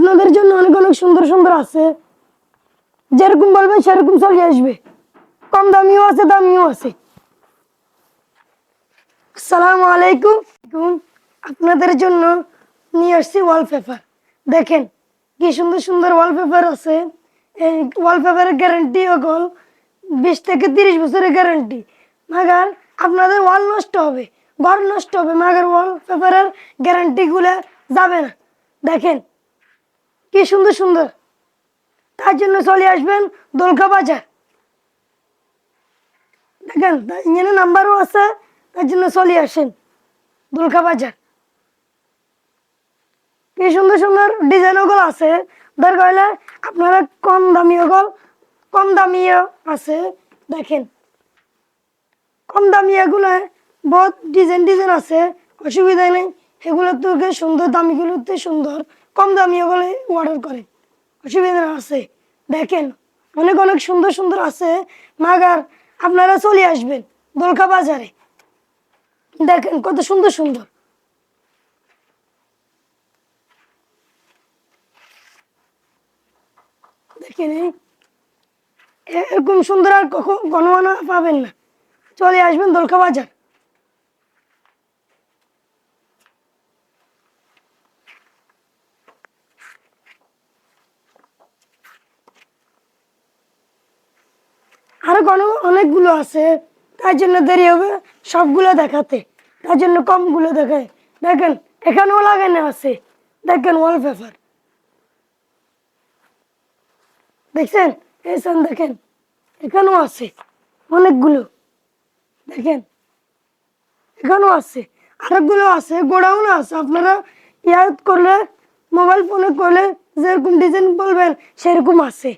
আপনাদের জন্য অনেক অনেক সুন্দর সুন্দর আছে, যেরকম বলবেন সেরকম চলে আসবে। কম দামিও আছে, দামিও আছে। আসসালামু আলাইকুম। আপনাদের জন্য নিয়ে আসছি ওয়ালপেপার। দেখেন কি সুন্দর সুন্দর ওয়ালপেপার আছে। এই ওয়ালপেপারের গ্যারান্টি হল 20 থেকে 30 বছরের গ্যারান্টি। মাগার আপনাদের ওয়াল নষ্ট হবে, ঘর নষ্ট হবে, মাগার ওয়ালপেপারের গ্যারান্টি গুলো যাবে না। দেখেন কি সুন্দর সুন্দর। তার জন্য চলে আসবেন দোলখা বাজার। দেখেন এখানে নাম্বারও আছে, তার জন্য চলে আসেন দোলখা বাজার। কি সুন্দর সুন্দর ডিজাইন ওগুলো আছে। দরকার হলে আপনারা কম দামি ওগুলো, কম দামি আছে। দেখেন কম দামি এগুলো বহুত ডিজাইন ডিজাইন আছে, অসুবিধা নেই। এগুলো তো সুন্দর, দামিগুলোতে সুন্দর, কম দামি ওগুলো অর্ডার করে, অসুবিধা আছে। দেখেন অনেক অনেক সুন্দর সুন্দর আছে। মাগার আপনারা চলে আসবেন দোলখা বাজারে। দেখেন কত সুন্দর সুন্দর। দেখেন এরকম সুন্দর আর কখনো পাবেন না। চলে আসবেন দোলখা বাজার। আরো অনেকগুলো আছে, তার জন্য দেরি হবে সবগুলো দেখাতে, তার জন্য কমগুলো দেখায়। দেখেন এখানেও লাগানো আছে, দেখেন ওয়ালপেপার দেখছেন, এইখান দেখেন এখানেও আছে অনেকগুলো। দেখেন এখানেও আছে, আরেকগুলো আছে, গোডাউনও আছে। আপনারা ইয়াদ করলে, মোবাইল ফোনে করলে যেরকম ডিজাইন বলবেন সেরকম আছে।